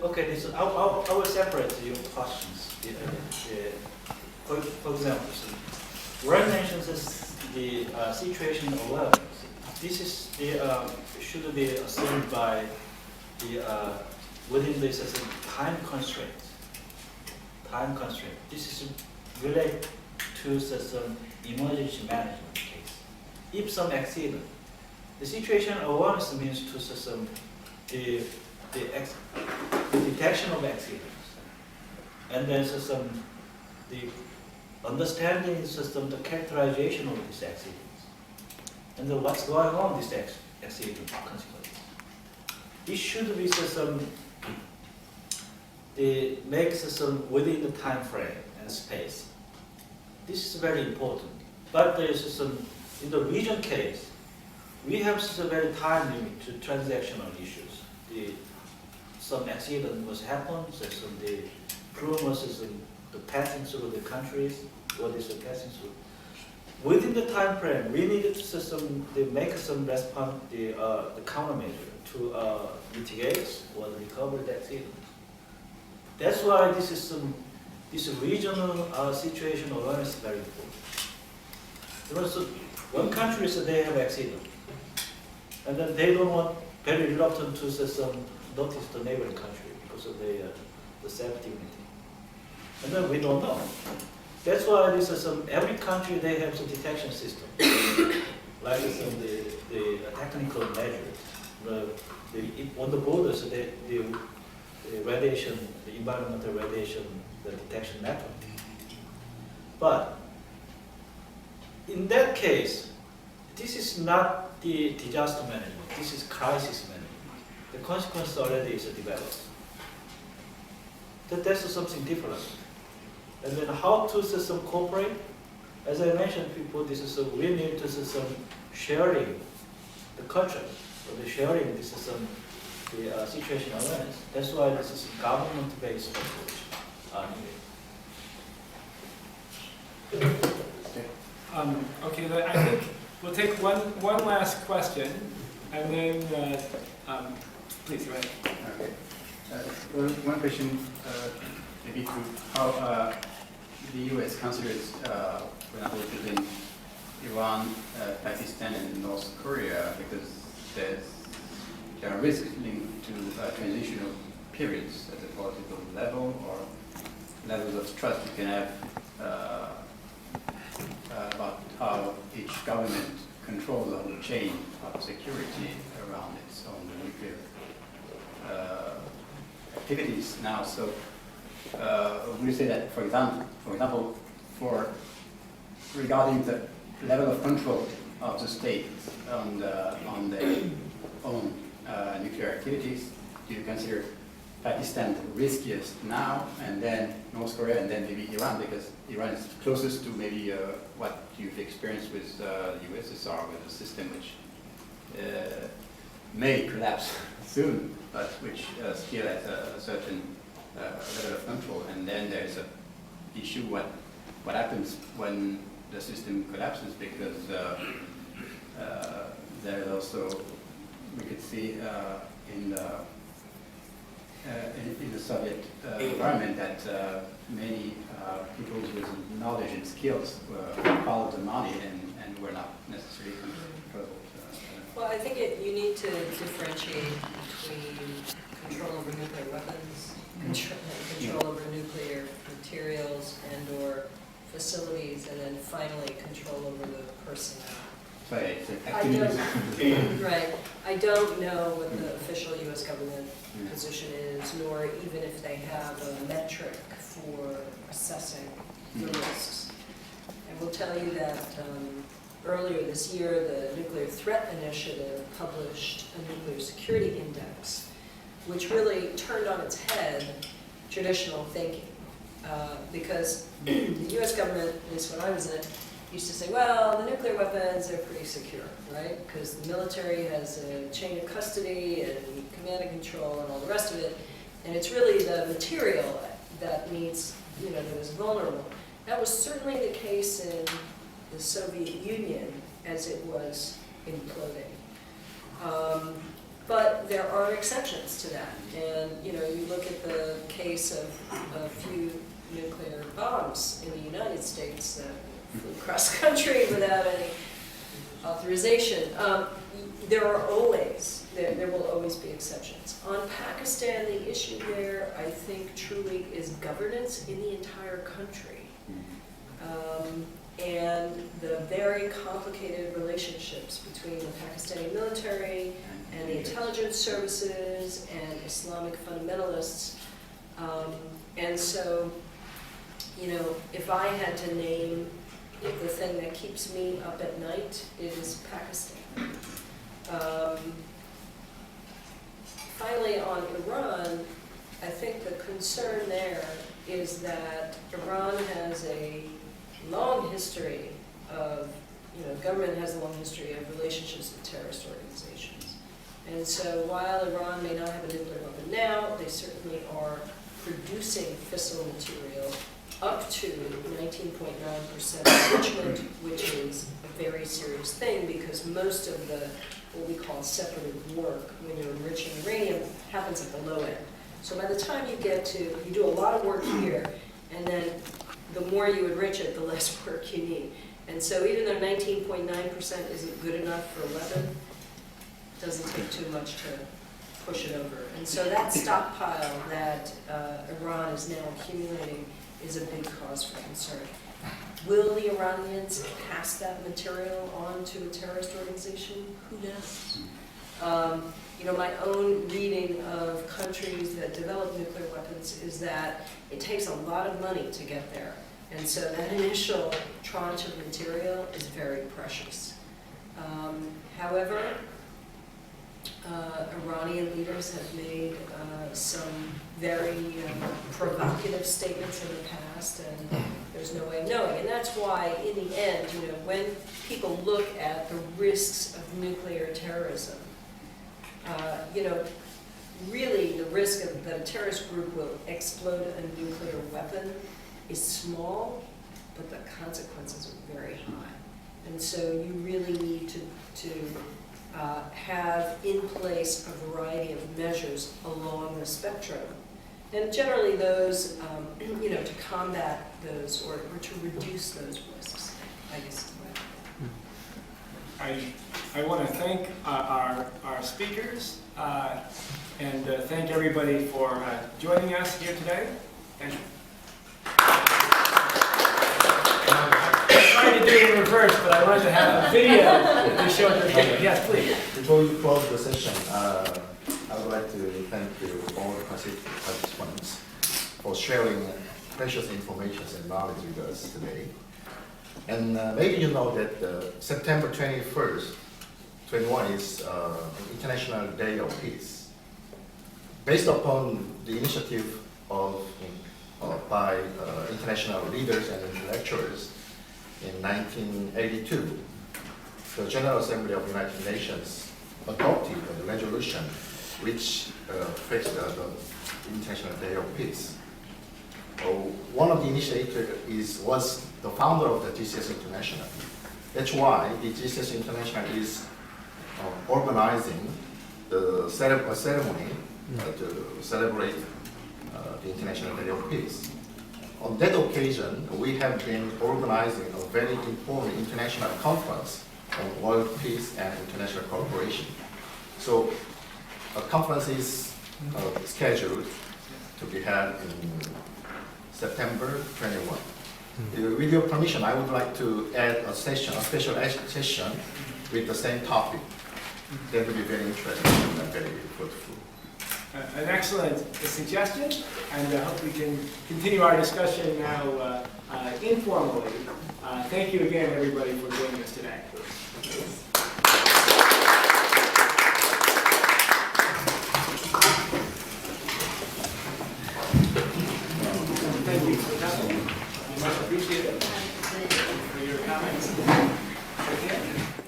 okay, this, I will separate your questions. For example, Ryan mentions the situation awareness. This is the should be assumed by the within this as a time constraint. Time constraint. This is related to some emergency management case. If some accident, the situation awareness means to some the detection of accidents, and then some the understanding system, the characterization of these accidents, and then what's going on with this accident consequences. It should be some the make system within the time frame and space. This is very important. But there is some in the region case, we have a very time limit to transactional issues. Some accident was happened, so the rumors is the passing through the countries, what is the passing through. Within the time frame, we needed to make some response, the countermeasure to mitigate or recover the accident. That's why this is this regional situation awareness is very important. You know, so one country said they have accident, and then they don't want, very reluctant to notice the neighboring country because of the safety meeting. And then we don't know. That's why this is every country they have some detection system, like the technical measures. On the borders, the radiation, the environmental radiation, the detection network. But in that case, this is not the disaster management. This is crisis management. The consequence already is developed. That's something different. And then how to cooperate? As I mentioned before, this is we need to sharing the culture, or the sharing this is the situation awareness. That's why this is government-based approach. Okay, I think we'll take one last question, and then please go ahead. Okay. One question, maybe to how the U.S. considers, for example, between Iran, Pakistan, and North Korea, because there are risks linked to transitional periods at the political level or levels of trust you can have about how each government controls the whole chain of security around its own nuclear activities now. So would you say that, for example, regarding the level of control of the state on their own nuclear activities, do you consider Pakistan the riskiest now, and then North Korea, and then maybe Iran, because Iran is closest to maybe what you've experienced with the USSR, with a system which may collapse soon, but which still has a certain level of control. And then there's an issue what happens when the system collapses, because there's also, we could see in the Soviet environment that many people with knowledge and skills followed the money and were not necessarily controlled. Well, I think you need to differentiate between control over nuclear weapons, control over nuclear materials and/or facilities, and then finally control over the personnel. Right. I don't know what the official U.S. government position is, nor even if they have a metric for assessing the risks. I will tell you that earlier this year, the Nuclear Threat Initiative published a nuclear security index, which really turned on its head traditional thinking. Because the U.S. government, at least when I was in it, used to say, well, the nuclear weapons are pretty secure, right? Because the military has a chain of custody and command and control and all the rest of it. And it's really the material that needs, that is vulnerable. That was certainly the case in the Soviet Union as it was imploding. But there are exceptions to that. And, you know, you look at the case of a few nuclear bombs in the United States that flew cross country without any authorization. There will always be exceptions. On Pakistan, the issue there, I think, truly is governance in the entire country. And the very complicated relationships between the Pakistani military and the intelligence services and Islamic fundamentalists. And so, you know, if I had to name the thing that keeps me up at night, it is Pakistan. Finally, on Iran, I think the concern there is that Iran has a long history of, you know, government has a long history of relationships with terrorist organizations. And so while Iran may not have a nuclear weapon now, they certainly are producing fissile material up to 19.9% enrichment, which is a very serious thing because most of the, what we call separative work when you're enriching uranium happens at the low end. So by the time you get to, you do a lot of work here, and then the more you enrich it, the less work you need. And so even though 19.9% isn't good enough for a weapon, it doesn't take too much to push it over. And so that stockpile that Iran is now accumulating is a big cause for concern. Will the Iranians pass that material on to a terrorist organization? Who knows? You know, my own reading of countries that develop nuclear weapons is that it takes a lot of money to get there. And so that initial tranche of material is very precious. However, Iranian leaders have made some very provocative statements in the past, and there's no way of knowing. And that's why, in the end, you know, when people look at the risks of nuclear terrorism, you know, really the risk that a terrorist group will explode a nuclear weapon is small, but the consequences are very high. And so you really need to have in place a variety of measures along the spectrum. And generally those, you know, to combat those or to reduce those risks, I guess. I want to thank our speakers and thank everybody for joining us here today. Thank you. I'm trying to do it in reverse, but I wanted to have a video to show the video. Yes, please. Before we close the session, I would like to thank you all the participants for sharing precious information and knowledge with us today. And maybe you know that September 21st, 21 is International Day of Peace. Based upon the initiative by international leaders and intellectuals in 1982, the General Assembly of the United Nations adopted a resolution which fixed the International Day of Peace. One of the initiators was the founder of the GCS International. That's why the GCS International is organizing a ceremony to celebrate the International Day of Peace. On that occasion, we have been organizing a very important international conference on world peace and international cooperation. So a conference is scheduled to be held in September 21. With your permission, I would like to add a special session with the same topic. That will be very interesting and very fruitful. An excellent suggestion, and I hope we can continue our discussion now informally. Thank you again, everybody, for joining us today. Thank you for coming. We much appreciate it for your comments.